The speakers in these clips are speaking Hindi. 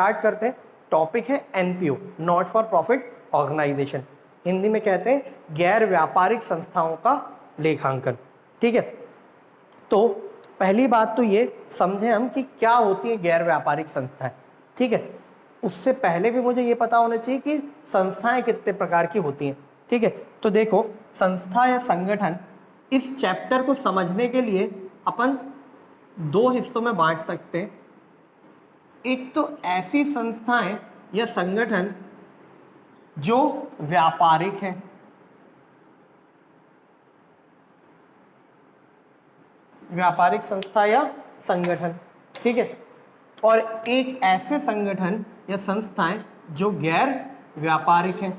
स्टार्ट करते हैं। टॉपिक है NPO, not for profit organisation, Hindi में कहते हैं गैर व्यापारिक संस्थाओं का लेखांकन। ठीक है, तो पहली बात तो ये समझें हम कि क्या होती है गैर व्यापारिक संस्थाएं। ठीक है, उससे पहले भी मुझे ये पता होना चाहिए कि संस्थाएं कितने प्रकार की होती हैं। ठीक है, तो देखो संस्था या संगठन, इस चैप्टर को समझने के लिए अपन दो हिस्सों में बांट सकते हैं। एक तो ऐसी संस्थाएं या संगठन जो व्यापारिक हैं, व्यापारिक संस्था या संगठन। ठीक है, और एक ऐसे संगठन या संस्थाएं जो गैर व्यापारिक हैं।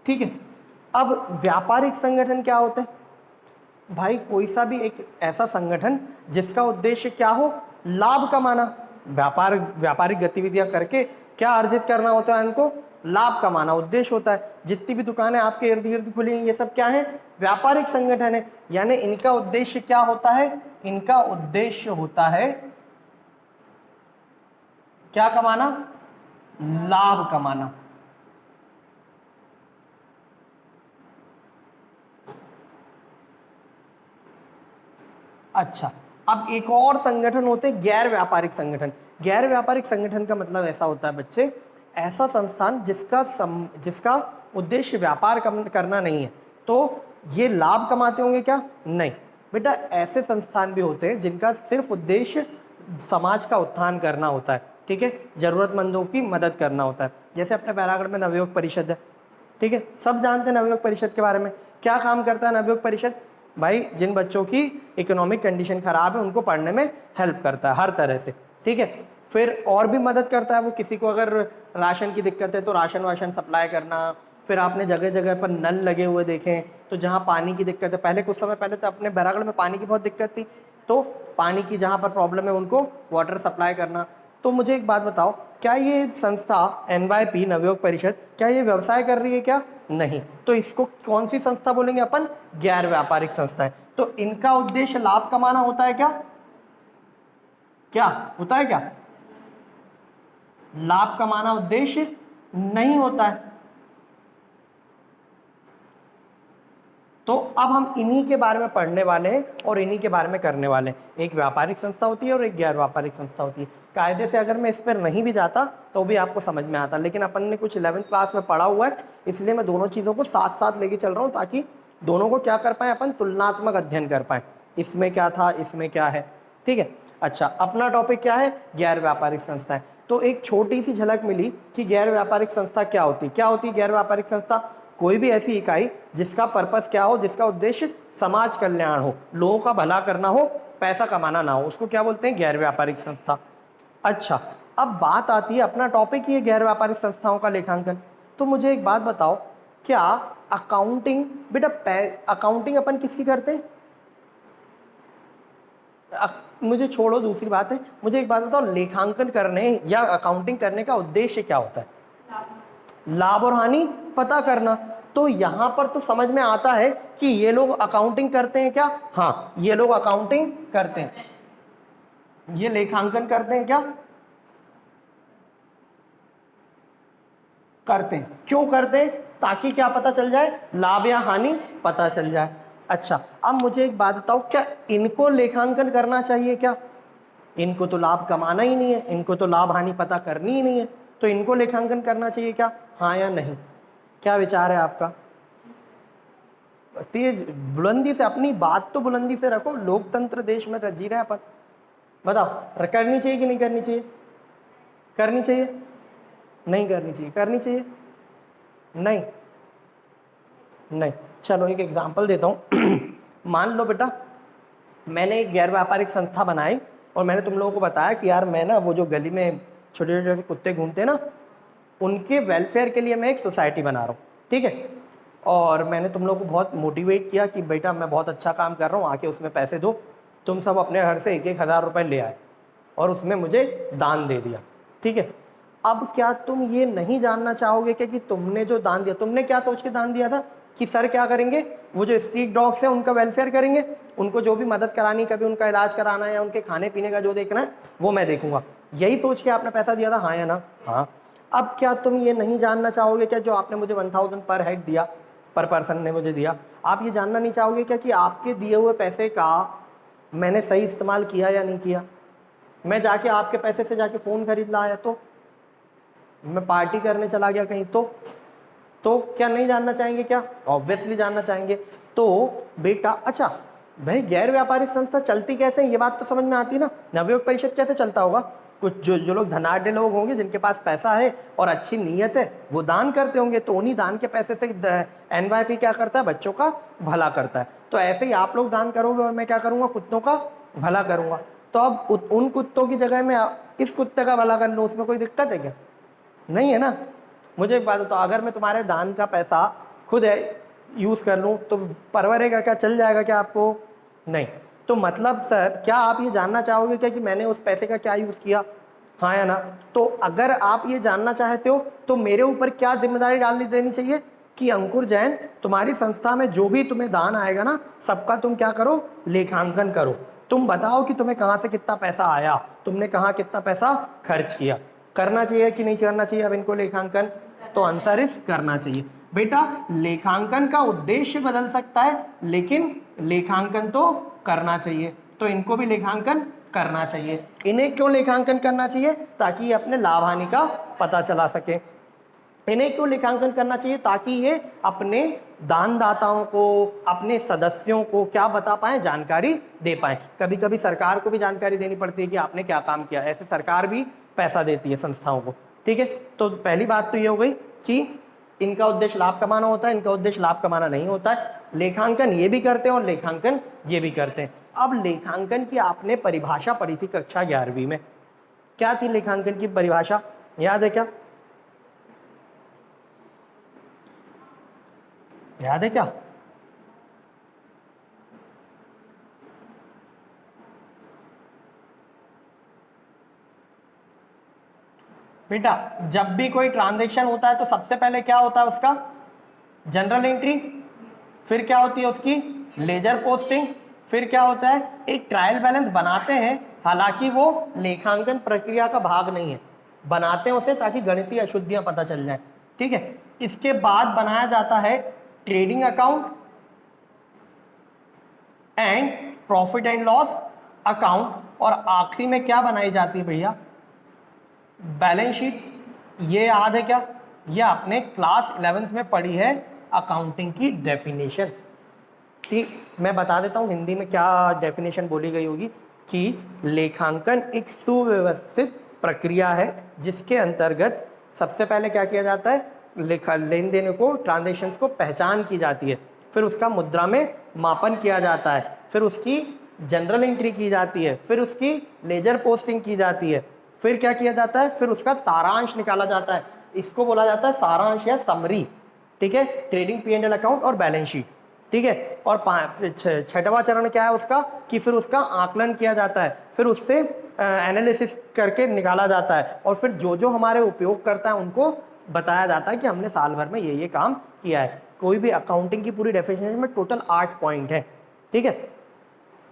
ठीक है, अब व्यापारिक संगठन क्या होते हैं भाई? कोई सा भी एक ऐसा संगठन जिसका उद्देश्य क्या हो? लाभ कमाना। व्यापारिक गतिविधियां करके क्या अर्जित करना होता है? इनको लाभ कमाना उद्देश्य होता है। जितनी भी दुकानें आपके इर्द गिर्द खुली हैं, ये सब क्या है? व्यापारिक संगठन है। यानी इनका उद्देश्य क्या होता है? इनका उद्देश्य होता है क्या कमाना? लाभ कमाना। अच्छा, अब एक और संगठन होते हैं गैर व्यापारिक संगठन। गैर व्यापारिक संगठन का मतलब ऐसा होता है बच्चे, ऐसा संस्थान जिसका उद्देश्य व्यापार करना नहीं है। तो ये लाभ कमाते होंगे क्या? नहीं बेटा, ऐसे संस्थान भी होते हैं जिनका सिर्फ उद्देश्य समाज का उत्थान करना होता है। ठीक है, जरूरतमंदों की मदद करना होता है। जैसे अपने बैरागढ़ में नवयुवक परिषद है। ठीक है, सब जानते हैं नवयुवक परिषद के बारे में। क्या काम करता है नवयुवक परिषद? भाई जिन बच्चों की इकोनॉमिक कंडीशन खराब है उनको पढ़ने में हेल्प करता है हर तरह से। ठीक है, फिर और भी मदद करता है वो, किसी को अगर राशन की दिक्कत है तो राशन वाशन सप्लाई करना। फिर आपने जगह जगह पर नल लगे हुए देखें, तो जहाँ पानी की दिक्कत है, पहले कुछ समय पहले तो अपने बैरागढ़ में पानी की बहुत दिक्कत थी, तो पानी की जहाँ पर प्रॉब्लम है उनको वाटर सप्लाई करना। तो मुझे एक बात बताओ, क्या ये संस्था NYP नवयुवक परिषद क्या ये व्यवसाय कर रही है क्या? नहीं। तो इसको कौन सी संस्था बोलेंगे अपन? गैर व्यापारिक संस्थाएं। तो इनका उद्देश्य लाभ कमाना होता है क्या? क्या होता है? क्या लाभ कमाना उद्देश्य नहीं होता है? तो अब हम इन्हीं के बारे में पढ़ने वाले हैं और इन्हीं के बारे में करने वाले हैं। एक व्यापारिक संस्था होती है और एक गैर व्यापारिक संस्था होती है। कायदे से अगर मैं इस पर नहीं भी जाता तो भी आपको समझ में आता, लेकिन अपन ने कुछ 11th क्लास में पढ़ा हुआ है, इसलिए मैं दोनों चीज़ों को साथ साथ लेके चल रहा हूँ ताकि दोनों को क्या कर पाए अपन? तुलनात्मक अध्ययन कर पाए, इसमें क्या था इसमें क्या है। ठीक है, अच्छा अपना टॉपिक क्या है? गैर व्यापारिक संस्थाएं। तो एक छोटी सी झलक मिली कि गैर व्यापारिक संस्था क्या होती? क्या होती गैर व्यापारिक संस्था? कोई भी ऐसी इकाई जिसका पर्पस क्या हो, जिसका उद्देश्य समाज कल्याण हो, लोगों का भला करना हो, पैसा कमाना ना हो, उसको क्या बोलते हैं? गैर व्यापारिक संस्था। अच्छा, अब बात आती है, अपना टॉपिक ही है गैर व्यापारिक संस्थाओं का लेखांकन। तो मुझे एक बात बताओ, क्या अकाउंटिंग, बेटा अकाउंटिंग अपन किसकी करते हैं? मुझे छोड़ो दूसरी बात है, मुझे एक बात बताओ, लेखांकन करने या अकाउंटिंग करने का उद्देश्य क्या होता है? लाभ और हानि पता करना। तो यहां पर तो समझ में आता है कि ये लोग अकाउंटिंग करते हैं क्या? हाँ, ये लोग अकाउंटिंग करते हैं। ये लेखांकन करते हैं क्या? करते हैं। क्यों करते हैं? ताकि क्या पता चल जाए? लाभ या हानि पता चल जाए। अच्छा, अब मुझे एक बात बताओ, क्या इनको लेखांकन करना चाहिए क्या? इनको तो लाभ कमाना ही नहीं है, इनको तो लाभ हानि पता करनी ही नहीं है, तो इनको लेखांकन करना चाहिए क्या? हाँ या नहीं? क्या विचार है आपका? तेज बुलंदी से, अपनी बात तो बुलंदी से रखो, लोकतंत्र देश में जी रहे हैं अपन। बताओ, करनी चाहिए कि नहीं करनी चाहिए? करनी चाहिए? नहीं करनी चाहिए? करनी चाहिए? नहीं नहीं। चलो एक एग्जांपल देता हूँ। मान लो बेटा मैंने एक गैर व्यापारिक संस्था बनाई और मैंने तुम लोगों को बताया कि यार मैं ना वो जो गली में छोटे छोटे कुत्ते घूमते हैं ना, उनके वेलफेयर के लिए मैं एक सोसाइटी बना रहा हूँ। ठीक है, और मैंने तुम लोगों को बहुत मोटिवेट किया कि बेटा मैं बहुत अच्छा काम कर रहा हूँ, आके उसमें पैसे दो। तुम सब अपने घर से 1,000 रुपये ले आए और उसमें मुझे दान दे दिया। ठीक है, अब क्या तुम ये नहीं जानना चाहोगे कि तुमने जो दान दिया, तुमने क्या सोच के दान दिया था? कि सर क्या करेंगे, वो जो स्ट्रीट डॉग्स हैं उनका वेलफेयर करेंगे, उनको जो भी मदद करानी, कभी उनका इलाज कराना है या उनके खाने पीने का जो देखना है वो मैं देखूंगा। यही सोच के आपने पैसा दिया था, हाँ या ना? हाँ। अब क्या तुम ये नहीं जानना चाहोगे क्या, जो आपने मुझे 1000 पर हेड दिया, पर पर्सन ने मुझे दिया, आप ये जानना नहीं चाहोगे क्या कि आपके दिए हुए पैसे का मैंने सही इस्तेमाल किया या नहीं किया? मैं जाके आपके पैसे से जाके फ़ोन खरीद लाया, तो मैं पार्टी करने चला गया कहीं, तो क्या नहीं जानना चाहेंगे क्या? ऑब्वियसली जानना चाहेंगे। तो बेटा अच्छा भाई, गैर व्यापारिक संस्था चलती कैसे है ये बात तो समझ में आती है ना। नवयुवक परिषद कैसे चलता होगा? कुछ जो लोग धनाढ़ लोग होंगे, जिनके पास पैसा है और अच्छी नीयत है, वो दान करते होंगे, तो उन्हीं दान के पैसे से NYP क्या करता है, बच्चों का भला करता है। तो ऐसे ही आप लोग दान करोगे और मैं क्या करूँगा, कुत्तों का भला करूँगा। तो अब उन कुत्तों की जगह मैं इस कुत्ते का भला कर लूँ, उसमें कोई दिक्कत है क्या? नहीं है ना। मुझे एक बात बताओ, अगर मैं तुम्हारे दान का पैसा खुद यूज़ कर लूँ तो परवरेगा क्या, चल जाएगा क्या आपको? नहीं। तो मतलब सर क्या आप ये जानना चाहोगे क्या कि मैंने उस पैसे का क्या यूज़ किया, हाँ या ना? तो अगर आप ये जानना चाहते हो तो मेरे ऊपर क्या जिम्मेदारी डालनी देनी चाहिए कि अंकुर जैन, तुम्हारी संस्था में जो भी तुम्हें दान आएगा ना, सबका तुम क्या करो, लेखांकन करो। तुम बताओ कि तुम्हें कहाँ से कितना पैसा आया, तुमने कहाँ कितना पैसा खर्च किया। करना चाहिए कि नहीं करना चाहिए अब इनको लेखांकन? तो आंसर इज करना चाहिए। बेटा लेखांकन का उद्देश्य बदल सकता है, लेकिन लेखांकन तो करना चाहिए, तो इनको भी लेखांकन करना चाहिए। इन्हें क्यों लेखांकन करना चाहिए? ताकि ये अपने लाभ हानि का पता चला सके। इन्हें क्यों लेखांकन करना चाहिए? ताकि ये अपने दानदाताओं को, अपने सदस्यों को क्या बता पाए, जानकारी दे पाए। कभी कभी सरकार को भी जानकारी देनी पड़ती है कि आपने क्या काम किया, ऐसे सरकार भी पैसा देती है संस्थाओं को। ठीक है, तो पहली बात तो ये हो गई कि इनका उद्देश्य लाभ कमाना होता है, इनका उद्देश्य लाभ कमाना नहीं होता है। लेखांकन ये भी करते हैं और लेखांकन ये भी करते हैं। अब लेखांकन की आपने परिभाषा पढ़ी थी कक्षा 11वीं में, क्या थी लेखांकन की परिभाषा, याद है क्या? याद है क्या? बेटा जब भी कोई ट्रांजैक्शन होता है तो सबसे पहले क्या होता है उसका, जनरल एंट्री, फिर क्या होती है उसकी लेजर पोस्टिंग, फिर क्या होता है एक ट्रायल बैलेंस बनाते हैं। हालांकि वो लेखांकन प्रक्रिया का भाग नहीं है, बनाते हैं उसे ताकि गणितीय अशुद्धियां पता चल जाए। ठीक है, इसके बाद बनाया जाता है trading account and profit and loss account, और आखिरी में क्या बनाई जाती है भैया, बैलेंस शीट। ये याद है क्या? ये आपने क्लास 11th में पढ़ी है अकाउंटिंग की डेफिनेशन। ठीक, मैं बता देता हूँ हिंदी में क्या डेफिनेशन बोली गई होगी कि लेखांकन एक सुव्यवस्थित प्रक्रिया है जिसके अंतर्गत सबसे पहले क्या किया जाता है, लेन देन को, ट्रांजेक्शन्स को पहचान की जाती है, फिर उसका मुद्रा में मापन किया जाता है, फिर उसकी जनरल एंट्री की जाती है, फिर उसकी लेजर पोस्टिंग की जाती है, फिर क्या किया जाता है, फिर उसका सारांश निकाला जाता है। इसको बोला जाता है सारांश या समरी। ठीक है, ट्रेडिंग P&L अकाउंट और बैलेंस शीट। ठीक है, और छठवां चरण क्या है उसका कि फिर उसका आकलन किया जाता है, फिर उससे एनालिसिस करके निकाला जाता है, और फिर जो जो हमारे उपयोग करता है उनको बताया जाता है कि हमने साल भर में ये काम किया है। कोई भी अकाउंटिंग की पूरी डेफिनेशन में टोटल 8 पॉइंट है। ठीक है,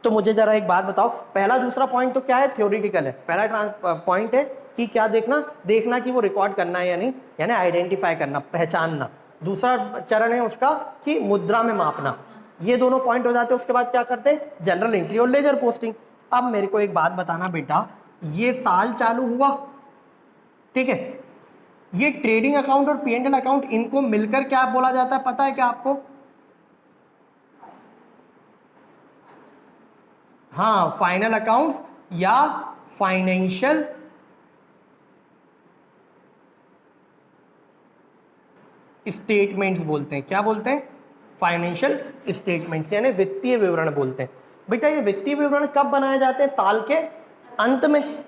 तो मुझे जरा एक बात बताओ, पहला दूसरा पॉइंट तो क्या है, थ्योरेटिकल है। पहला पॉइंट है कि क्या देखना कि वो रिकॉर्ड करना है या नहीं, यानी आइडेंटिफाई करना, पहचानना। दूसरा चरण है उसका कि मुद्रा में मापना। ये दोनों पॉइंट हो जाते हैं, उसके बाद क्या करते हैं, जनरल एंट्री और लेजर पोस्टिंग। अब मेरे को एक बात बताना बेटा, ये साल चालू हुआ, ठीक है, ये ट्रेडिंग अकाउंट और P&L अकाउंट, इनको मिलकर क्या बोला जाता है, पता है क्या आपको? हाँ, फाइनल अकाउंट्स या फाइनेंशियल स्टेटमेंट्स बोलते हैं। क्या बोलते हैं? फाइनेंशियल स्टेटमेंट्स, यानी वित्तीय विवरण बोलते हैं। बेटा ये वित्तीय विवरण कब बनाए जाते हैं? साल के अंत में।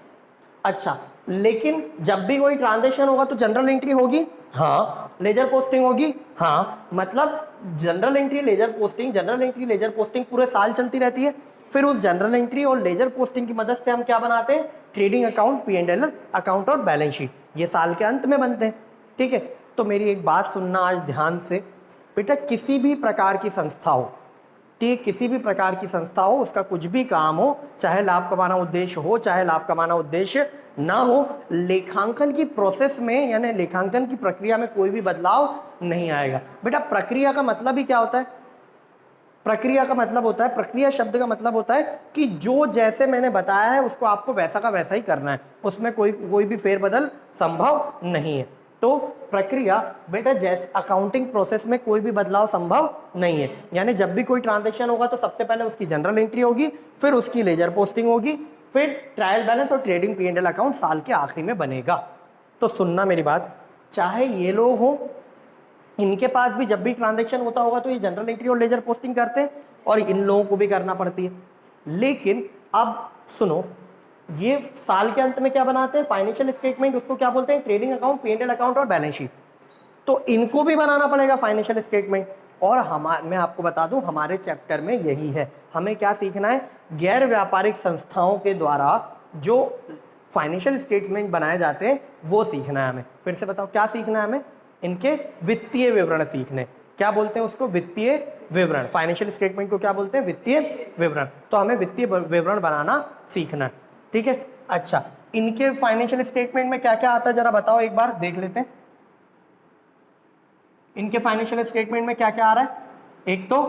अच्छा, लेकिन जब भी कोई ट्रांजैक्शन होगा तो जनरल एंट्री होगी, हाँ, लेजर पोस्टिंग होगी, हाँ, मतलब general entry ledger posting, general entry ledger posting पूरे साल चलती रहती है। फिर उस जनरल एंट्री और लेजर पोस्टिंग की मदद से हम क्या बनाते हैं, ट्रेडिंग अकाउंट, P&L अकाउंट और बैलेंस शीट, ये साल के अंत में बनते हैं। ठीक है, तो मेरी एक बात सुनना आज ध्यान से बेटा किसी भी प्रकार की संस्था हो, ठीक, किसी भी प्रकार की संस्था हो, उसका कुछ भी काम हो, चाहे लाभ कमाना उद्देश्य हो चाहे लाभ कमाना उद्देश्य ना हो, लेखांकन की प्रोसेस में यानी लेखांकन की प्रक्रिया में कोई भी बदलाव नहीं आएगा। बेटा प्रक्रिया का मतलब ही क्या होता है? प्रक्रिया का मतलब होता है, प्रक्रिया शब्द का मतलब होता है कि जो जैसे मैंने बताया है उसको आपको वैसा का वैसा ही करना है, उसमें कोई भी फेरबदल संभव नहीं है। तो प्रक्रिया बेटा जैसे अकाउंटिंग प्रोसेस में कोई भी बदलाव संभव नहीं है, यानी जब भी कोई ट्रांजैक्शन होगा तो सबसे पहले उसकी जनरल एंट्री होगी, फिर उसकी लेजर पोस्टिंग होगी, फिर ट्रायल बैलेंस और ट्रेडिंग P&L अकाउंट साल के आखिरी में बनेगा। तो सुनना मेरी बात, चाहे ये लोग हो, इनके पास भी जब भी ट्रांजैक्शन होता होगा तो ये जनरल एंट्री और लेजर पोस्टिंग करते हैं और इन लोगों को भी करना पड़ती है। लेकिन अब सुनो, ये साल के अंत में क्या बनाते हैं? फाइनेंशियल स्टेटमेंट, उसको क्या बोलते हैं? ट्रेडिंग अकाउंट, P&L अकाउंट और बैलेंस शीट। तो इनको भी बनाना पड़ेगा फाइनेंशियल स्टेटमेंट। और मैं आपको बता दूं हमारे चैप्टर में यही है, हमें क्या सीखना है? गैर व्यापारिक संस्थाओं के द्वारा जो फाइनेंशियल स्टेटमेंट बनाए जाते हैं वो सीखना है हमें। फिर से बताओ क्या सीखना है हमें? इनके वित्तीय विवरण सीखने। क्या बोलते हैं उसको? वित्तीय विवरण। फाइनेंशियल स्टेटमेंट को क्या बोलते हैं? वित्तीय विवरण। तो हमें वित्तीय विवरण बनाना सीखना है, ठीक है। अच्छा, इनके फाइनेंशियल स्टेटमेंट में क्या क्या आता है जरा बताओ, एक बार देख लेते हैं। इनके फाइनेंशियल स्टेटमेंट में क्या क्या आ रहा है? एक तो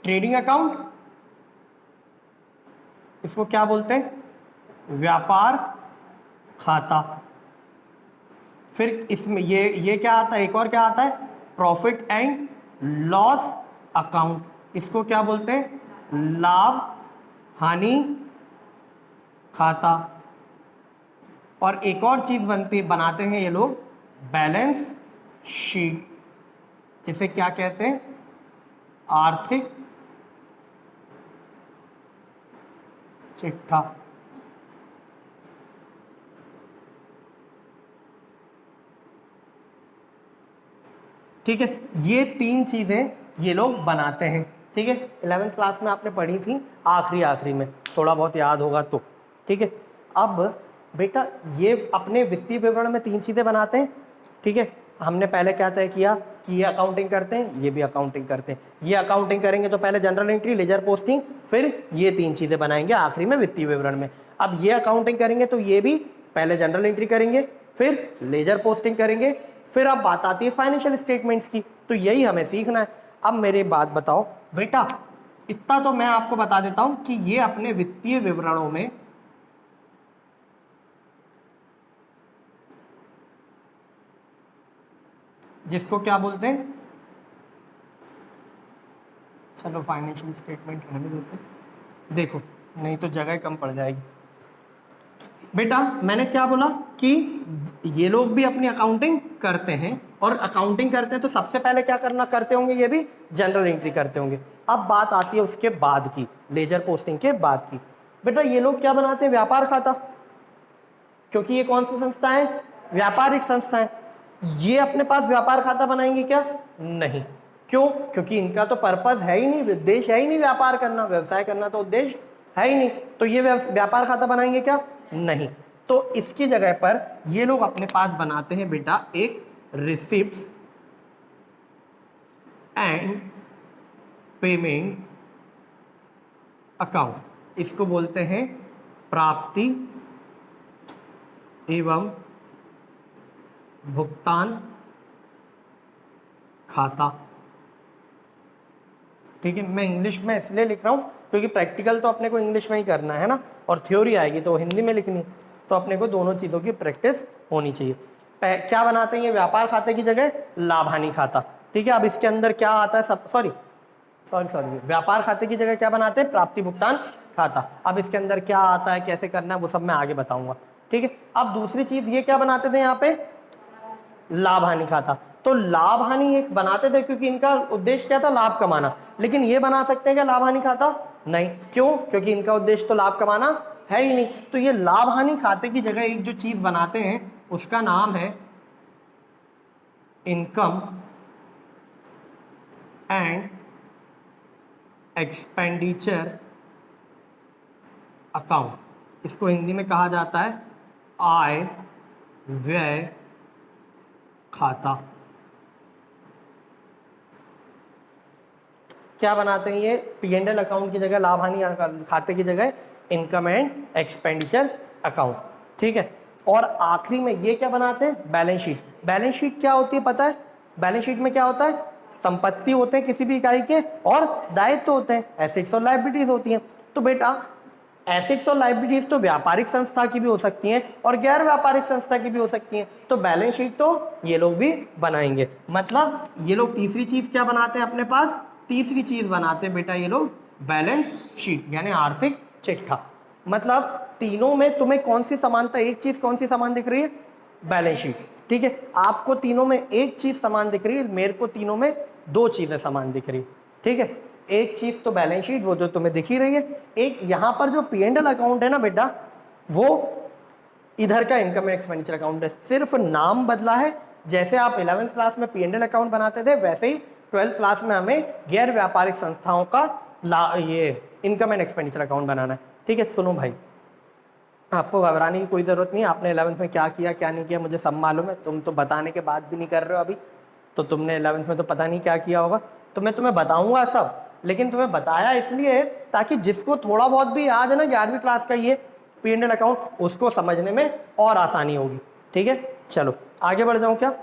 ट्रेडिंग अकाउंट, इसको क्या बोलते हैं? व्यापार खाता। फिर इसमें ये क्या आता है? एक और क्या आता है? प्रॉफिट एंड लॉस अकाउंट, इसको क्या बोलते हैं? लाभ हानि खाता। और एक और चीज बनाते हैं ये लोग, बैलेंस शीट, जिसे क्या कहते हैं? आर्थिक चिट्ठा। ठीक है, ये तीन चीजें ये लोग बनाते हैं, ठीक है। 11th क्लास में आपने पढ़ी थी आखिरी में, थोड़ा बहुत याद होगा तो, ठीक है। अब बेटा ये अपने वित्तीय विवरण में तीन चीजें बनाते हैं, ठीक है। हमने पहले क्या तय किया कि ये अकाउंटिंग करते हैं, ये भी अकाउंटिंग करते हैं। ये अकाउंटिंग करेंगे तो पहले जनरल एंट्री, लेजर पोस्टिंग, फिर ये तीन चीजें बनाएंगे आखिरी में वित्तीय विवरण में। अब ये अकाउंटिंग करेंगे तो ये भी पहले जनरल एंट्री करेंगे, फिर लेजर पोस्टिंग करेंगे, फिर अब बात आती है फाइनेंशियल स्टेटमेंट्स की। तो यही हमें सीखना है। अब मेरी बात बताओ बेटा, इतना तो मैं आपको बता देता हूं कि ये अपने वित्तीय विवरणों में जिसको क्या बोलते हैं, चलो फाइनेंशियल स्टेटमेंट रहने देते, देखो नहीं तो जगह कम पड़ जाएगी। बेटा मैंने क्या बोला कि ये लोग भी अपनी अकाउंटिंग करते हैं, और अकाउंटिंग करते हैं तो सबसे पहले क्या करते होंगे? ये भी जनरल एंट्री करते होंगे। अब बात आती है उसके बाद की, लेजर पोस्टिंग के बाद की। बेटा ये लोग क्या बनाते हैं? व्यापार खाता, क्योंकि ये कौन सी संस्था है? व्यापारिक संस्था है। ये अपने पास व्यापार खाता बनाएंगे क्या? नहीं। क्यों? क्योंकि इनका तो पर्पस है ही नहीं, उद्देश्य है ही नहीं व्यापार करना, व्यवसाय करना तो उद्देश्य है ही नहीं। तो ये व्यापार खाता बनाएंगे क्या? नहीं। तो इसकी जगह पर ये लोग अपने पास बनाते हैं बेटा एक रिसिप्ट्स एंड पेमेंट अकाउंट, इसको बोलते हैं प्राप्ति एवं भुगतान खाता। ठीक है, मैं इंग्लिश में इसलिए लिख रहा हूँ क्योंकि प्रैक्टिकल तो अपने को इंग्लिश में ही करना है ना, और थ्योरी आएगी तो हिंदी में लिखनी, तो अपने को दोनों चीज़ों की प्रैक्टिस होनी चाहिए। क्या बनाते हैं ये व्यापार खाते की जगह? लाभ हानि खाता। ठीक है, अब इसके अंदर क्या आता है? सब सॉरी व्यापार खाते की जगह क्या बनाते हैं? प्राप्ति भुगतान खाता। अब इसके अंदर क्या आता है, कैसे करना है, वो सब मैं आगे बताऊंगा। ठीक है, अब दूसरी चीज ये क्या बनाते थे यहाँ पे? लाभ हानि खाता। तो लाभ हानि एक बनाते थे क्योंकि इनका उद्देश्य क्या था? लाभ कमाना। लेकिन ये बना सकते हैं क्या लाभ हानि खाता? नहीं। क्यों? क्योंकि इनका उद्देश्य तो लाभ कमाना है ही नहीं। तो ये लाभ हानि खाते की जगह एक जो चीज बनाते हैं उसका नाम है इनकम एंड एक्सपेंडिचर अकाउंट। इसको हिंदी में कहा जाता है आय व्यय खाता। क्या बनाते हैं ये P&L अकाउंट की जगह, लाभ हानि खाते की जगह इनकम एंड एक्सपेंडिचर अकाउंट, ठीक है। और आखिरी में ये क्या बनाते हैं, बैलेंस शीट। बैलेंस शीट क्या होती है पता है, बैलेंस शीट में क्या होता है, संपत्ति होते हैं किसी भी इकाई के और दायित्व होते हैं, एसेट्स और लायबिलिटीज होती हैं। तो बेटा एसेट्स और लायबिलिटीज तो व्यापारिक संस्था की भी हो सकती हैं और गैर व्यापारिक संस्था की भी हो सकती हैं, तो बैलेंस शीट तो ये लोग भी बनाएंगे। मतलब ये लोग तीसरी चीज क्या बनाते हैं अपने पास, तीसरी चीज बनाते हैं बेटा ये लोग बैलेंस शीट यानी आर्थिक चिट्ठा। मतलब तीनों में तुम्हें कौन सी समानता, एक चीज कौन सी समान दिख रही है, बैलेंस शीट, ठीक है। आपको तीनों में एक चीज समान दिख रही है, मेरे को तीनों में दो चीजें समान दिख रही है, ठीक है। एक चीज तो बैलेंस शीट वो जो तुम्हें दिख ही रही है, एक यहां पर जो P&L अकाउंट है ना बेटा, वो इधर का इनकम एंड एक्सपेंडिचर अकाउंट है, सिर्फ नाम बदला है। जैसे आप 11th क्लास में P&L अकाउंट बनाते थे, वैसे ही 12th क्लास में हमें गैर व्यापारिक संस्थाओं का ये इनकम एंड एक्सपेंडिचर अकाउंट बनाना है, ठीक है। सुनो भाई, आपको घबराने की कोई ज़रूरत नहीं है, आपने 11th में क्या किया क्या नहीं किया मुझे सब मालूम है, तुम तो बताने के बाद भी नहीं कर रहे हो अभी, तो तुमने 11th में तो पता नहीं क्या किया होगा, तो मैं तुम्हें बताऊंगा सब, लेकिन तुम्हें बताया इसलिए ताकि जिसको थोड़ा बहुत भी याद है ना 11वीं क्लास का ये P&L अकाउंट, उसको समझने में और आसानी होगी, ठीक है। चलो आगे बढ़ जाऊँ क्या,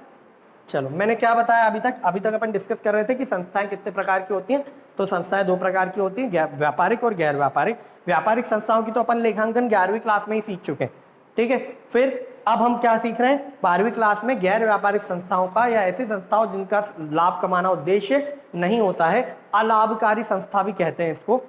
चलो मैंने क्या बताया अभी तक अपन डिस्कस कर रहे थे कि संस्थाएं कितने प्रकार की होती हैं, तो संस्थाएं दो प्रकार की होती हैं, व्यापारिक और गैर व्यापारिक। व्यापारिक संस्थाओं की तो अपन लेखांकन 11वीं क्लास में ही सीख चुके हैं, ठीक है। फिर अब हम क्या सीख रहे हैं 12वीं क्लास में, गैर व्यापारिक संस्थाओं का या ऐसी संस्थाओं जिनका लाभ कमाना उद्देश्य नहीं होता है, अलाभकारी संस्था भी कहते हैं इसको,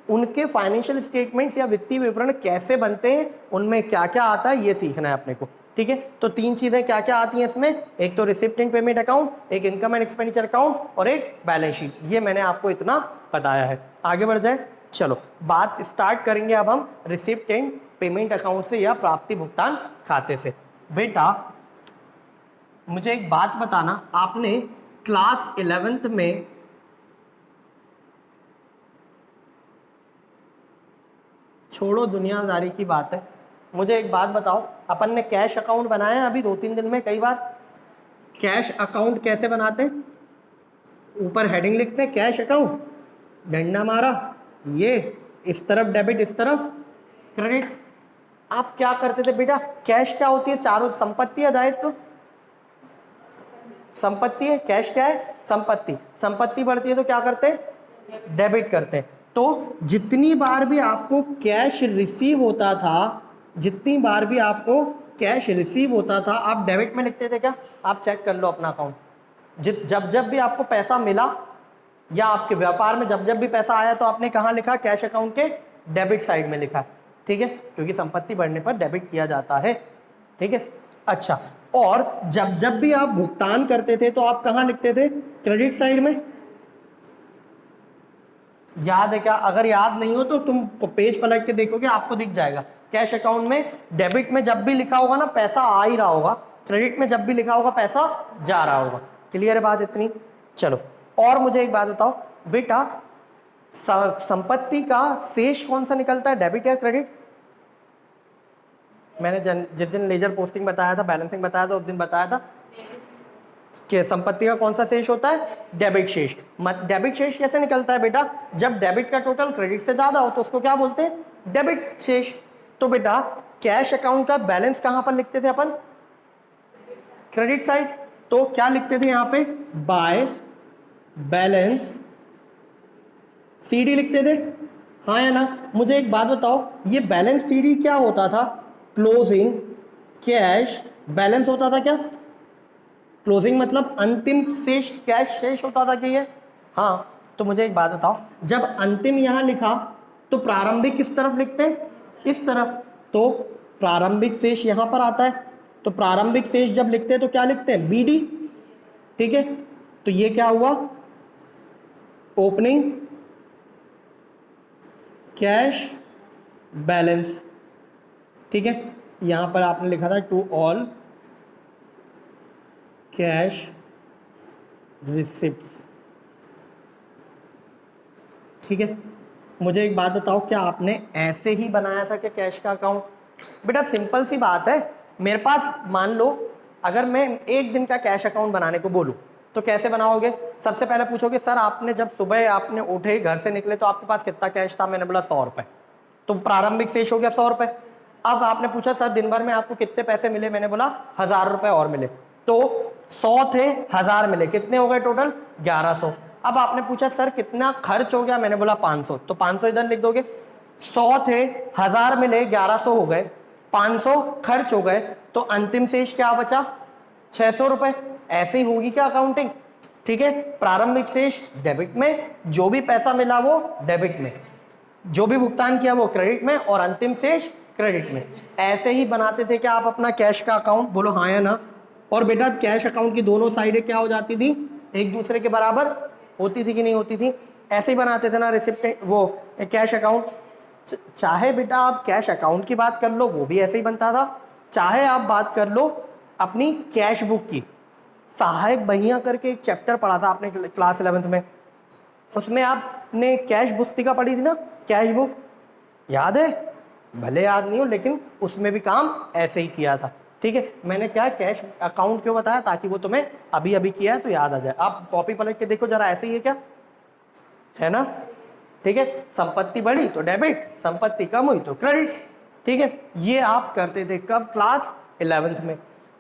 उनके फाइनेंशियल स्टेटमेंट्स या वित्तीय विवरण कैसे बनते हैं, उनमें क्या क्या आता है ये सीखना है अपने को, ठीक है। तो तीन चीजें क्या क्या आती हैं इसमें, एक तो रिसिप्ट एंड पेमेंट अकाउंट, एक इनकम एंड एक्सपेंडिचर अकाउंट और एक बैलेंस शीट, ये मैंने आपको इतना बताया है। आगे बढ़ जाए, चलो बात स्टार्ट करेंगे अब हम रिसिप्ट एंड पेमेंट अकाउंट से या प्राप्ति भुगतान खाते से। बेटा मुझे एक बात बताना, आपने क्लास 11th में छोड़ो दुनियादारी की बात है, मुझे एक बात बताओ, अपन ने कैश अकाउंट बनाया है अभी 2-3 दिन में कई बार। कैश अकाउंट कैसे बनाते हैं, ऊपर हेडिंग लिखते हैं कैश अकाउंट, डंडा मारा, ये इस तरफ डेबिट इस तरफ क्रेडिट। आप क्या करते थे बेटा, कैश क्या होती है, चारों संपत्ति या दायित्व, संपत्ति है, कैश क्या है, संपत्ति, संपत्ति बढ़ती है तो क्या करते हैं, डेबिट करते हैं। तो जितनी बार भी आपको कैश रिसीव होता था, जितनी बार भी आपको कैश रिसीव होता था, आप डेबिट में लिखते थे क्या, आप चेक कर लो अपना अकाउंट। जब भी आपको पैसा मिला या आपके व्यापार में जब भी पैसा आया तो आपने कहाँ लिखा, कैश अकाउंट के डेबिट साइड में लिखा, ठीक है, क्योंकि संपत्ति बढ़ने पर डेबिट किया जाता है, ठीक है। अच्छा, और जब भी आप भुगतान करते थे तो आप कहाँ लिखते थे, क्रेडिट साइड में। याद है क्या, अगर याद नहीं हो तो तुम पेज पलट के देखोगे आपको दिख जाएगा। कैश अकाउंट में डेबिट में जब भी लिखा होगा ना पैसा आ ही रहा होगा, क्रेडिट में जब भी लिखा होगा पैसा जा रहा होगा। क्लियर है बात इतनी। चलो और मुझे एक बात बताओ बेटा, संपत्ति का शेष कौन सा निकलता है, डेबिट या क्रेडिट। मैंने जिस दिन लेजर पोस्टिंग बताया था, बैलेंसिंग बताया था, उस दिन बताया था कि संपत्ति का कौन सा शेष होता है, डेबिट शेष। डेबिट शेष कैसे निकलता है बेटा, जब डेबिट का टोटल क्रेडिट से ज्यादा हो तो उसको क्या बोलते हैं, डेबिट शेष। तो बेटा कैश अकाउंट का बैलेंस कहां पर लिखते थे अपन, क्रेडिट साइड। तो क्या लिखते थे यहां पे, बाय बैलेंस सीडी लिखते थे, हाँ या ना। मुझे एक बात बताओ, ये बैलेंस सीडी क्या होता था, क्लोजिंग कैश बैलेंस होता था क्या, क्लोजिंग मतलब अंतिम शेष कैश शेष होता था कि ये, हाँ। तो मुझे एक बात बताओ, जब अंतिम यहां लिखा तो प्रारंभिक किस तरफ लिखते हैं, इस तरफ, तो प्रारंभिक शेष यहां पर आता है। तो प्रारंभिक शेष जब लिखते हैं तो क्या लिखते हैं, बीडी, ठीक है। तो ये क्या हुआ, ओपनिंग कैश बैलेंस, ठीक है। यहां पर आपने लिखा था टू ऑल कैश रिसिप्ट्स, ठीक है। मुझे एक बात बताओ, क्या आपने ऐसे ही बनाया था कि कैश का अकाउंट। बेटा सिंपल सी बात है, मेरे पास मान लो अगर मैं एक दिन का कैश अकाउंट बनाने को बोलूं, तो कैसे बनाओगे? सबसे पहले पूछोगे सर आपने जब सुबह आपने उठे घर से निकले तो आपके पास कितना कैश था? मैंने बोला 100 रुपए, तो प्रारंभिक शेष हो गया 100 रुपए। अब आपने पूछा सर दिन भर में आपको कितने पैसे मिले? मैंने बोला 1000 रुपए और मिले, तो 100 थे 1000 मिले, कितने हो गए टोटल? 1100। अब आपने पूछा सर कितना खर्च हो गया? मैंने बोला 500, तो 500 इधर लिख दोगे। 100 थे 1000 मिले 1100 हो गए, 500 खर्च हो गए, तो अंतिम शेष क्या बचा? 600 रुपए। ऐसे ही होगी क्या अकाउंटिंग? ठीक है, प्रारंभिक शेष डेबिट में, जो भी पैसा मिला वो डेबिट में, जो भी भुगतान किया वो क्रेडिट में, और अंतिम शेष क्रेडिट में। ऐसे ही बनाते थे क्या आप अपना कैश का अकाउंट? बोलो हाँ या ना। और बेटा कैश अकाउंट की दोनों साइडें क्या हो जाती थी? एक दूसरे के बराबर होती थी कि नहीं होती थी? ऐसे ही बनाते थे ना रिसिप्ट, वो कैश अकाउंट। चाहे बेटा आप कैश अकाउंट की बात कर लो, वो भी ऐसे ही बनता था, चाहे आप बात कर लो अपनी कैश बुक की। सहायक बहियां करके एक चैप्टर पढ़ा था आपने क्लास 11th में, उसमें आपने कैश पुस्तिका पढ़ी थी ना, कैश बुक, याद है? भले याद नहीं हो लेकिन उसमें भी काम ऐसे ही किया था। ठीक है, मैंने क्या कैश अकाउंट क्यों बताया? ताकि वो तुम्हें अभी अभी किया है तो याद आ जाए। आप कॉपी पलट के देखो जरा, ऐसे ही है क्या? है ना? ठीक है, संपत्ति बढ़ी तो डेबिट, संपत्ति कम हुई तो क्रेडिट। ठीक है, ये आप करते थे कब? क्लास 11th में।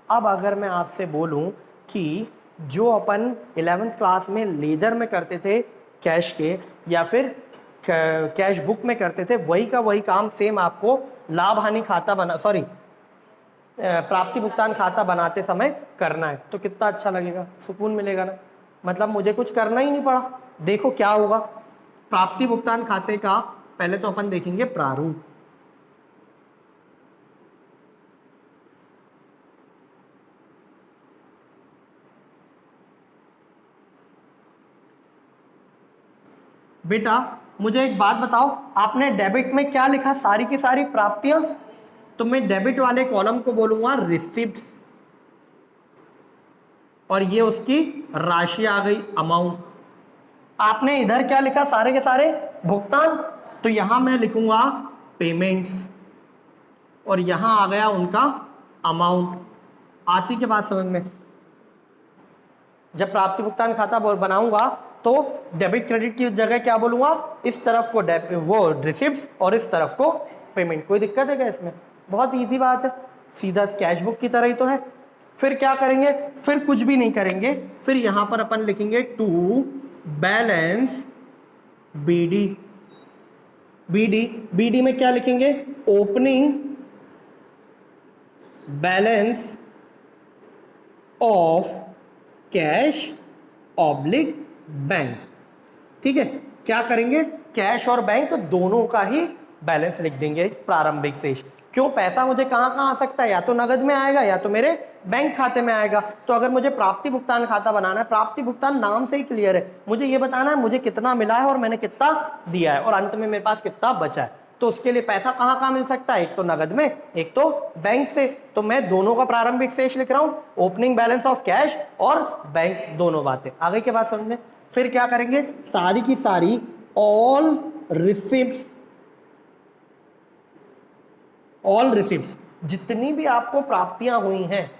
अब अगर मैं आपसे बोलूं कि जो अपन 11th क्लास में लेजर में करते थे कैश के, या फिर कैश बुक में करते थे, वही का वही काम सेम आपको लाभ हानि खाता बना, सॉरी प्राप्ति भुगतान खाता बनाते समय करना है, तो कितना अच्छा लगेगा, सुकून मिलेगा ना। मतलब मुझे कुछ करना ही नहीं पड़ा। देखो क्या होगा प्राप्ति भुगतान खाते का। पहले तो अपन देखेंगे प्रारूप। बेटा मुझे एक बात बताओ, आपने डेबिट में क्या लिखा? सारी की सारी प्राप्तियां। तो मैं डेबिट वाले कॉलम को बोलूंगा रिसिप्ट्स, और ये उसकी राशि आ गई, अमाउंट। आपने इधर क्या लिखा? सारे के सारे भुगतान, तो यहां मैं लिखूंगा पेमेंट्स, और यहां आ गया उनका अमाउंट। आती के बाद समझ में? जब प्राप्ति भुगतान खाता बनाऊंगा तो डेबिट क्रेडिट की जगह क्या बोलूंगा? इस तरफ को वो रिसिप्ट्स और इस तरफ को पेमेंट। कोई दिक्कत है क्या इसमें? बहुत इजी बात है, सीधा कैश बुक की तरह ही तो है। फिर क्या करेंगे? फिर कुछ भी नहीं करेंगे, फिर यहां पर अपन लिखेंगे टू बैलेंस बीडी। बीडी में क्या लिखेंगे? Opening balance of cash oblique bank. ठीक है, क्या करेंगे? कैश और बैंक दोनों का ही बैलेंस लिख देंगे, प्रारंभिक शेष। क्यों? पैसा मुझे कहां कहां आ सकता है? या तो नगद में आएगा या तो मेरे बैंक खाते में आएगा। तो अगर मुझे प्राप्ति भुगतान खाता बनाना है, प्राप्ति भुगतान नाम से ही क्लियर है, मुझे ये बताना है मुझे कितना मिला है और मैंने कितना दिया है, और अंत में मेरे पास कितना बचा है। तो उसके लिए पैसा कहां कहां मिल सकता है? एक तो नगद में, एक तो बैंक से। तो मैं दोनों का प्रारंभिक शेष लिख रहा हूं, ओपनिंग बैलेंस ऑफ कैश और बैंक, दोनों बातें आगे के बाद समझ में। फिर क्या करेंगे? सारी की सारी ऑल रिसिप्ट्स, ऑल रिसिप्ट्स, जितनी भी आपको प्राप्तियां हुई हैं,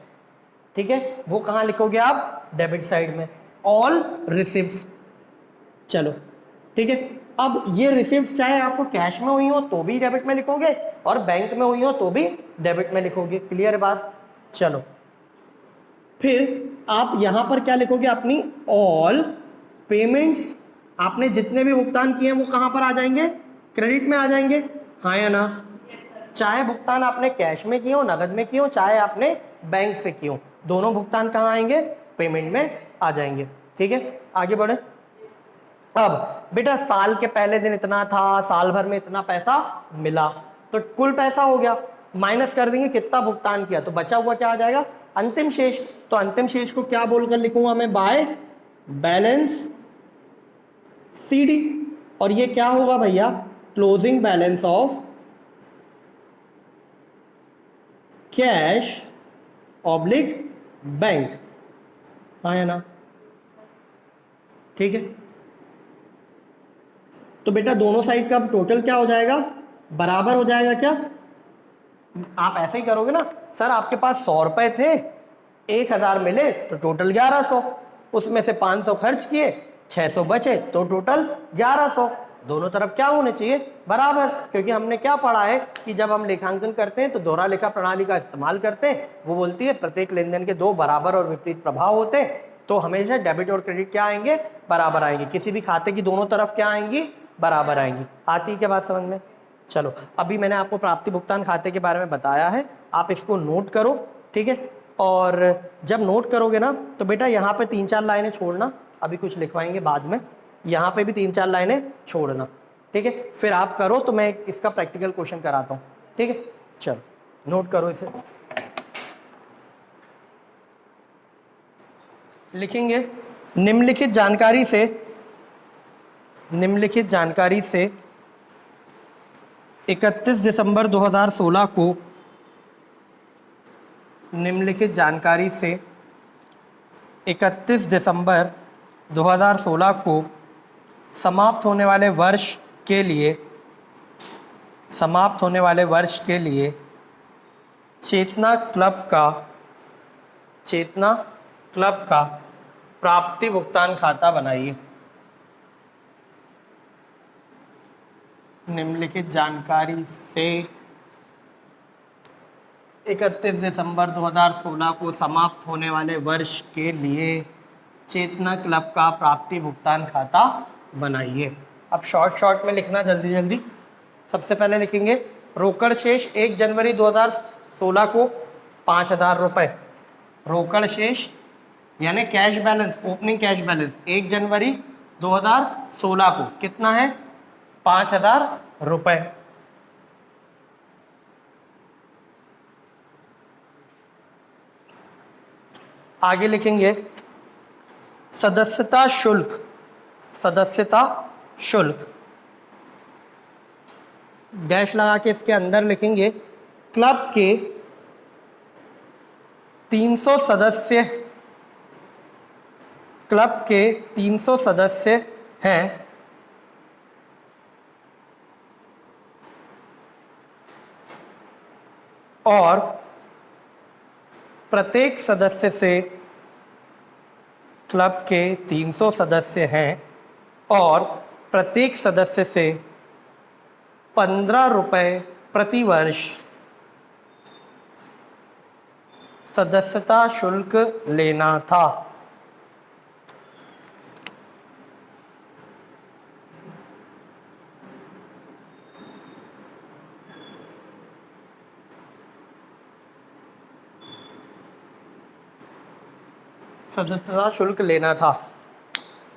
ठीक है, वो कहां लिखोगे आप? डेबिट साइड में, ऑल रिसिप्ट्स। चलो ठीक है, अब ये रिसिप्ट चाहे आपको कैश में हुई हो तो भी डेबिट में लिखोगे, और बैंक में हुई हो तो भी डेबिट में लिखोगे। क्लियर बात? चलो फिर आप यहां पर क्या लिखोगे? अपनी ऑल पेमेंट्स, आपने जितने भी भुगतान किए हैं वो कहां पर आ जाएंगे? क्रेडिट में आ जाएंगे, हाँ या ना? चाहे भुगतान आपने कैश में किए हो, नगद में किए हो, चाहे आपने बैंक से किए हो, दोनों भुगतान कहां आएंगे? पेमेंट में आ जाएंगे। ठीक है, आगे बढ़े। अब बेटा साल के पहले दिन इतना था, साल भर में इतना पैसा मिला, तो कुल पैसा हो गया, माइनस कर देंगे कितना भुगतान किया, तो बचा हुआ क्या आ जाएगा? अंतिम शेष। तो अंतिम शेष को क्या बोलकर लिखूंगा मैं? By balance CD. और ये क्या होगा भैया? Closing balance of cash oblique bank, हाँ या ना? ठीक है, तो बेटा दोनों साइड का टोटल क्या हो जाएगा? बराबर हो जाएगा क्या? आप ऐसे ही करोगे ना, सर आपके पास 100 रुपए थे, 1000 मिले तो टोटल 1100, उसमें से 500 खर्च किए, 600 बचे, तो टोटल 1100। दोनों तरफ क्या होने चाहिए? बराबर, क्योंकि हमने क्या पढ़ा है कि जब हम लेखांकन करते हैं तो दोहरा लेखा प्रणाली का इस्तेमाल करते हैं। वो बोलती है प्रत्येक लेन देन के दो बराबर और विपरीत प्रभाव होते हैं, तो हमेशा डेबिट और क्रेडिट क्या आएंगे? बराबर आएंगे। किसी भी खाते की दोनों तरफ क्या आएंगी? बराबर आएंगी। आती है क्या बात समझ में? चलो, अभी मैंने आपको प्राप्ति भुगतान खाते के बारे में बताया है, आप इसको नोट करो, ठीक है। और जब नोट करोगे ना तो बेटा यहाँ पे 3-4 लाइनें छोड़ना, अभी कुछ लिखवाएंगे बाद में, यहाँ पे भी 3-4 लाइनें छोड़ना, ठीक है। फिर आप करो तो मैं इसका प्रैक्टिकल क्वेश्चन कराता हूँ, ठीक है। चलो नोट करो इसे। लिखेंगे निम्नलिखित जानकारी से 31 दिसंबर 2016 को निम्नलिखित जानकारी से 31 दिसंबर 2016 को समाप्त होने वाले वर्ष के लिए चेतना क्लब का प्राप्ति भुगतान खाता बनाइए। निम्नलिखित जानकारी से 31 दिसंबर 2016 को समाप्त होने वाले वर्ष के लिए चेतना क्लब का प्राप्ति भुगतान खाता बनाइए। अब शॉर्ट में लिखना जल्दी जल्दी। सबसे पहले लिखेंगे रोकड़ शेष 1 जनवरी 2016 को 5,000 रुपये। रोकड़ शेष यानी cash balance, opening cash balance 1 जनवरी 2016 को कितना है? 5,000 रुपये। आगे लिखेंगे सदस्यता शुल्क डैश लगा के इसके अंदर लिखेंगे क्लब के 300 सदस्य हैं और प्रत्येक सदस्य से क्लब के 300 सदस्य हैं और प्रत्येक सदस्य से 15 रुपये प्रति वर्ष सदस्यता शुल्क लेना था। सदस्यता शुल्क लेना था।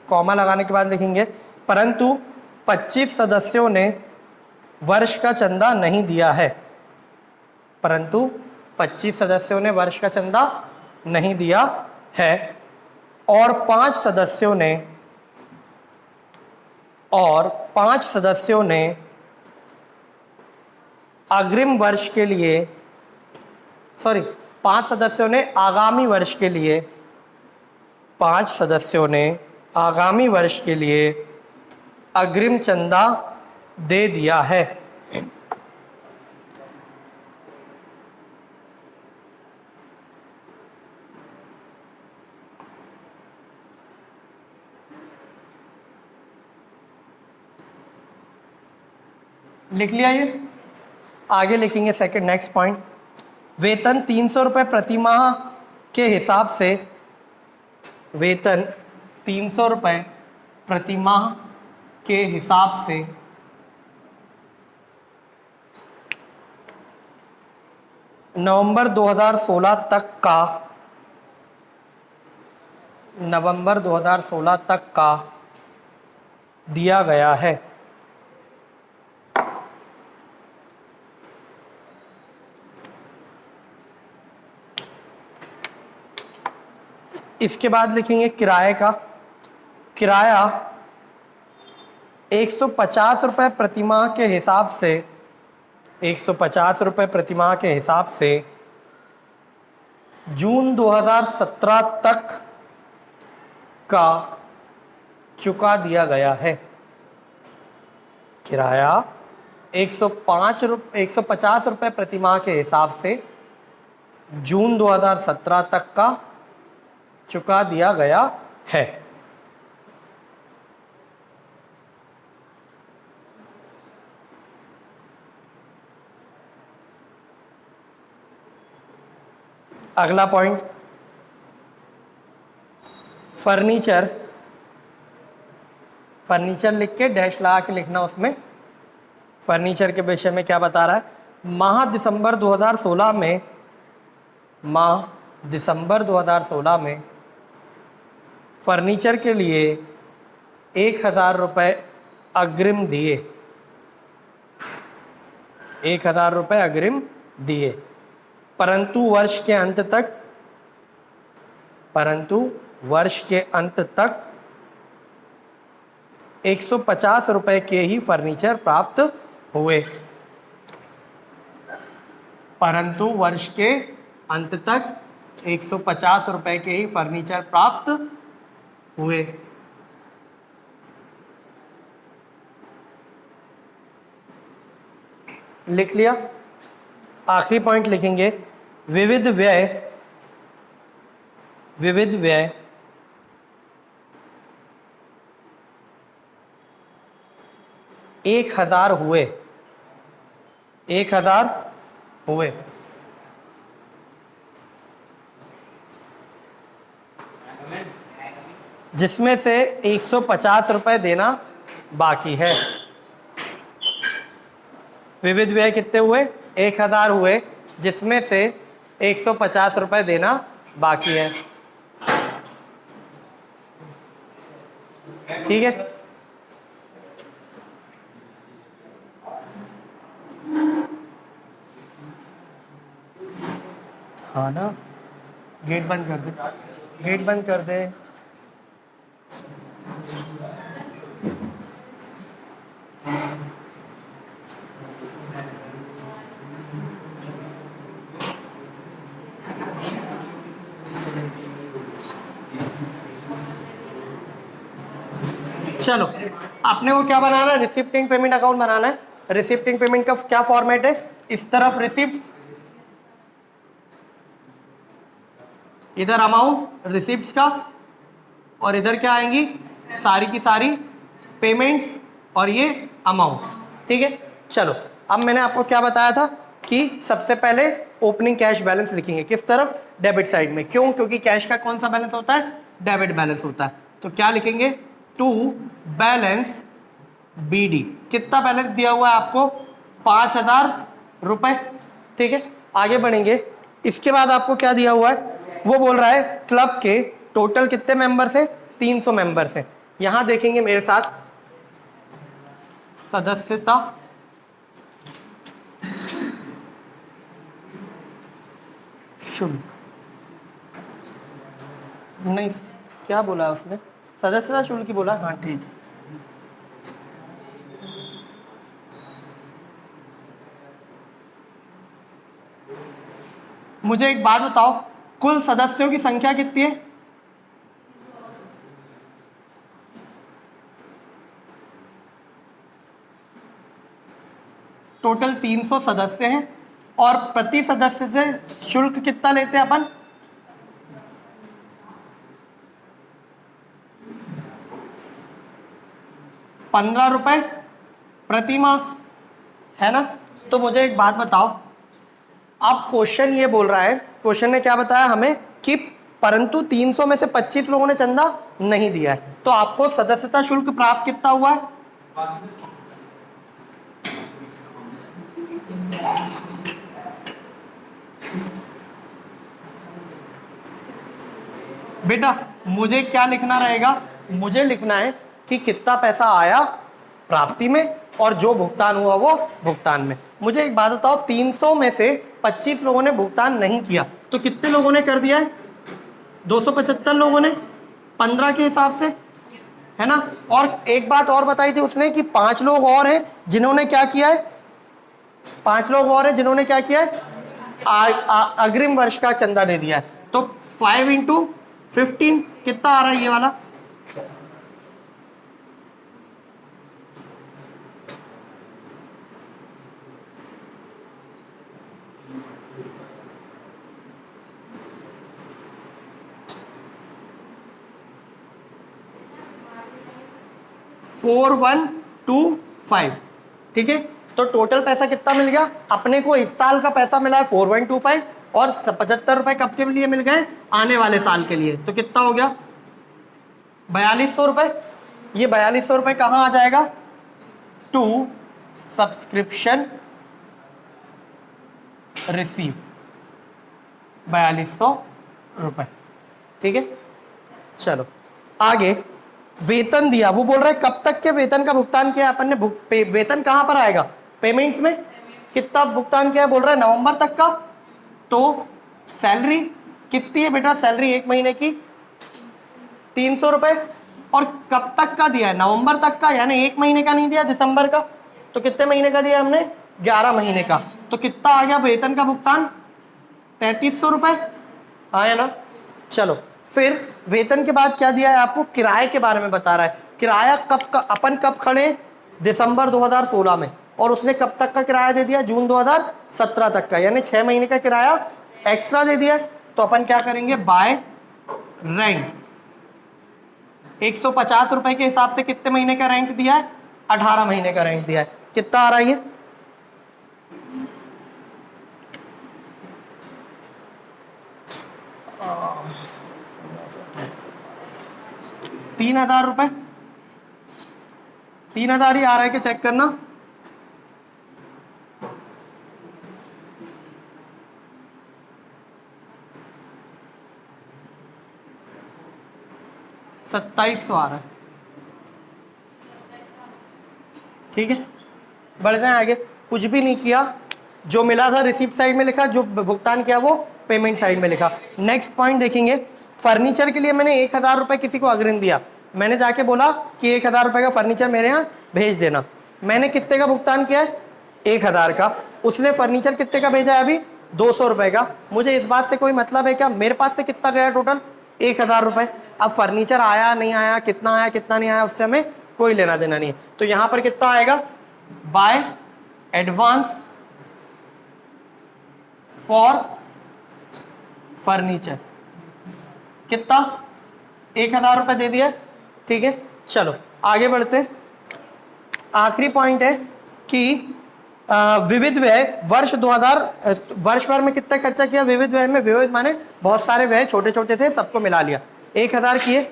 कॉमा लगाने के बाद लिखेंगे परंतु 25 सदस्यों ने वर्ष का चंदा नहीं दिया है। परंतु 25 सदस्यों ने वर्ष का चंदा नहीं दिया है और 5 सदस्यों ने अग्रिम वर्ष के लिए 5 सदस्यों ने आगामी वर्ष के लिए 5 सदस्यों ने आगामी वर्ष के लिए अग्रिम चंदा दे दिया है। लिख लिया ये। आगे लिखेंगे नेक्स्ट पॉइंट, वेतन 300 रुपये प्रति माह के हिसाब से, वेतन 300 रुपये प्रति माह के हिसाब से नवंबर 2016 तक का दिया गया है। इसके बाद लिखेंगे किराए का। किराया 150 रुपये प्रति माह के हिसाब से 150 रुपये प्रति माह के हिसाब से जून 2017 तक का चुका दिया गया है। किराया 150 रुपये प्रति माह के हिसाब से जून 2017 तक का चुका दिया गया है। अगला पॉइंट, फर्नीचर। फर्नीचर लिख के डैश लगा के लिखना उसमें। फर्नीचर के विषय में क्या बता रहा है, माह दिसंबर 2016 में, माह दिसंबर 2016 में फर्नीचर के लिए 1,000 रुपये अग्रिम दिए, 1,000 रुपये अग्रिम दिए, परंतु वर्ष के अंत तक, परंतु वर्ष के अंत तक 150 रुपये के ही फर्नीचर प्राप्त हुए, परंतु वर्ष के अंत तक 150 रुपये के ही फर्नीचर प्राप्त हुए। लिख लिया। आखिरी पॉइंट लिखेंगे, विविध व्यय, विविध व्यय 1,000 हुए, 1,000 हुए, जिसमें से 150 रुपये देना बाकी है। विविध व्यय कितने हुए, 1,000 हुए, जिसमें से 150 रुपये देना बाकी है। ठीक है, हाँ ना, गेट बंद कर दे, गेट बंद कर दे। चलो, आपने वो क्या बनाना है, रिसिप्टिंग पेमेंट अकाउंट बनाना है। रिसिप्टिंग पेमेंट का क्या फॉर्मेट है, इस तरफ रिसिप्ट्स, इधर अमाउंट रिसिप्ट्स का, और इधर क्या आएंगी, सारी की सारी पेमेंट्स और ये अमाउंट। ठीक है, चलो अब मैंने आपको क्या बताया था कि सबसे पहले ओपनिंग कैश बैलेंस लिखेंगे, किस तरफ, डेबिट साइड में। क्यों, क्योंकि कैश का कौन सा बैलेंस होता है, डेबिट बैलेंस होता है। तो क्या लिखेंगे, टू बैलेंस BD। कितना बैलेंस दिया हुआ है आपको, 5,000 रुपए। ठीक है, आगे बढ़ेंगे। इसके बाद आपको क्या दिया हुआ है, वो बोल रहा है क्लब के टोटल कितने मेंबर्स हैं, 300 मेंबर्स हैं। यहां देखेंगे मेरे साथ, सदस्यता शुल्क, नहीं क्या बोला उसने, सदस्यता शुल्क ही बोला, हाँ ठीक है। मुझे एक बात बताओ, कुल सदस्यों की संख्या कितनी है, टोटल 300 सदस्य हैं, और प्रति सदस्य से शुल्क कितना लेते हैं अपन, 15 रुपए प्रति माह, है ना। तो मुझे एक बात बताओ, अब क्वेश्चन ये बोल रहा है, क्वेश्चन ने क्या बताया हमें कि परंतु 300 में से 25 लोगों ने चंदा नहीं दिया है, तो आपको सदस्यता शुल्क प्राप्त कितना हुआ है, बेटा मुझे क्या लिखना रहेगा, मुझे लिखना है कि कितना पैसा आया प्राप्ति में और जो भुगतान हुआ वो भुगतान में। मुझे एक बात बताओ, 300 में से 25 लोगों ने भुगतान नहीं किया, तो कितने लोगों ने कर दिया है, 275 लोगों ने 15 के हिसाब से, है ना। और एक बात और बताई थी उसने कि 5 लोग और हैं जिन्होंने क्या किया है, 5 लोग और हैं जिन्होंने क्या किया है, अग्रिम वर्ष का चंदा दे दिया है। तो 5 × 15 कितना आ रहा है ये वाला, 4125, ठीक है। तो टोटल पैसा कितना मिल गया अपने को? इस साल का पैसा मिला है 4125 और 75 रुपए कब के लिए मिल गए? आने वाले साल के लिए। तो कितना हो गया? 4200 रुपए। ये 4200 रुपए कहाँ आ जाएगा? टू सब्सक्रिप्शन रिसीव, 4200 रुपए, ठीक है। चलो आगे, वेतन दिया, वो बोल रहा है कब तक के वेतन का भुगतान किया अपन ने? वेतन कहां पर आएगा? पेमेंट्स में। कितना भुगतान किया है? बोल रहा है नवंबर तक का। तो सैलरी कितनी है बेटा? सैलरी एक महीने की 300 रुपए। और कब तक का दिया है? नवंबर तक का, यानी एक महीने का नहीं दिया, दिसंबर का। तो कितने महीने का दिया हमने? 11 महीने का। तो कितना आ गया वेतन का भुगतान? 3300 रुपए आया ना। चलो फिर वेतन के बाद क्या दिया है आपको? किराए के बारे में बता रहा है। किराया अपन कब खड़े? दिसंबर 2016 में। और उसने कब तक का किराया दे दिया? जून 2017 तक का, यानी 6 महीने का किराया एक्स्ट्रा दे दिया। तो अपन क्या करेंगे? बाय रेंट 150 रुपए के हिसाब से कितने महीने का रेंट दिया है? 18 महीने का रेंट दिया है। कितना आ रहा है ये? 3000 रुपए। 3000 ही आ रहा है कि चेक करना? $2700 आ रहा है, ठीक है। बढ़ जाए आगे। कुछ भी नहीं किया, जो मिला था रिसीप्ट साइड में लिखा, जो भुगतान किया वो पेमेंट साइड में लिखा। नेक्स्ट पॉइंट देखेंगे, फर्नीचर के लिए मैंने 1000 रुपए किसी को अग्रिम दिया। मैंने जाके बोला कि 1000 रुपए का फर्नीचर मेरे यहाँ भेज देना। मैंने कितने का भुगतान किया है? 1000 का। उसने फर्नीचर कितने का भेजा है अभी? 200 रुपए का। मुझे इस बात से कोई मतलब है क्या? मेरे पास से कितना गया टोटल? 1000 रुपए। अब फर्नीचर आया नहीं आया, कितना आया कितना नहीं आया, उससे हमें कोई लेना देना नहीं है। तो यहां पर कितना आएगा? बाय एडवांस फॉर फर्नीचर कितना? 1000 रुपए दे दिया, ठीक है। चलो आगे बढ़ते। आखिरी पॉइंट है कि विविध व्यय वर्ष 2000 वर्ष भर में कितना खर्चा किया विविध व्यय में? विविध माने बहुत सारे व्यय, छोटे छोटे थे, सबको मिला लिया। 1000 किए,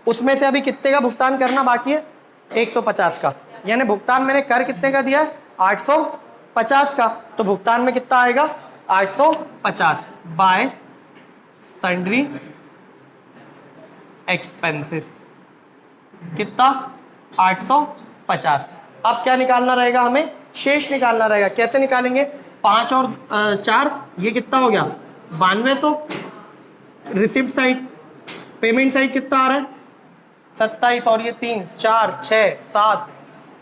उसमें से अभी कितने का भुगतान करना बाकी है? 150 का। यानी भुगतान मैंने कर कितने का दिया है? 850 का। तो भुगतान में कितना आएगा? 850 बाय सन्ड्री एक्सपेंसेस। कितना? 850। अब क्या निकालना रहेगा हमें? शेष निकालना रहेगा। कैसे निकालेंगे? 5 और 4, ये कितना हो गया? 9200। रिसिप्ट साइड, पेमेंट साइड कितना आ रहा है? 27 और ये 3 4 6 7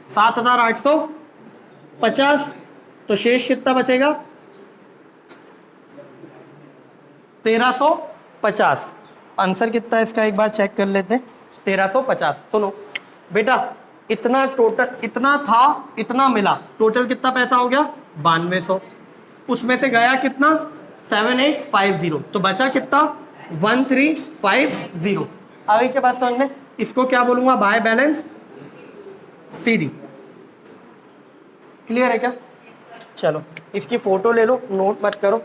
7850। तो शेष कितना बचेगा? 1350। आंसर कितना है इसका एक बार चेक कर लेते हैं। 1350। सुनो बेटा, इतना टोटल, इतना था, इतना मिला, टोटल कितना पैसा हो गया? 9200। उसमें से गया कितना? 7850। तो बचा कितना? 1350। आगे के बाद समझ में, इसको क्या बोलूंगा? By balance CD. क्लियर है क्या? चलो इसकी फोटो ले लो, नोट मत करो।